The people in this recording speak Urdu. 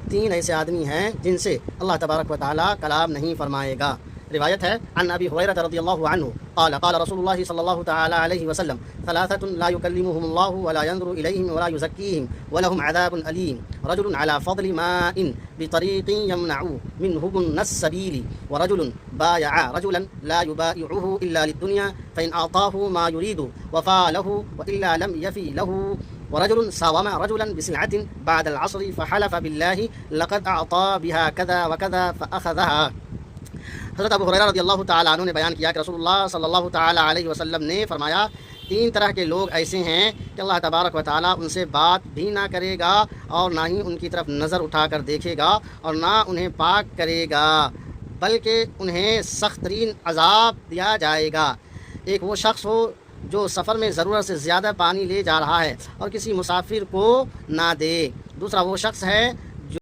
تین ایسے آدمی ہیں جن سے اللہ تبارک و تعالیٰ کلام نہیں فرمائے گا۔ روایت ہے عن ابی ہریرہ رضی اللہ عنہ قال قال رسول اللہ صلی اللہ تعالی علیہ وسلم ثلاثة لا يكلمهم الله ولا ينظر إليهم ولا يزكيهم ولهم عذاب أليم رجل على فضل ماء بطريق يمنع منه ابن السبيل ورجل بايع رجلا لا يبايعه إلا للدنيا فإن أعطاه ما يريد وفى له وإلا لم يفي له ورجل ساوم رجلا بسلعة بعد العصر فحلف بالله لقد أعطى بها كذا وكذا فأخذها۔ حضرت ابو ہریرہ رضی اللہ تعالیٰ عنہ نے بیان کیا کہ رسول اللہ صلی اللہ تعالیٰ علیہ وسلم نے فرمایا، تین طرح کے لوگ ایسے ہیں کہ اللہ تبارک و تعالیٰ ان سے بات بھی نہ کرے گا اور نہ ہی ان کی طرف نظر اٹھا کر دیکھے گا اور نہ انہیں پاک کرے گا، بلکہ انہیں سخت ترین عذاب دیا جائے گا۔ ایک وہ شخص ہو جو سفر میں ضرورت سے زیادہ پانی لے جا رہا ہے اور کسی مسافر کو نہ دے۔ دوسرا وہ شخص ہے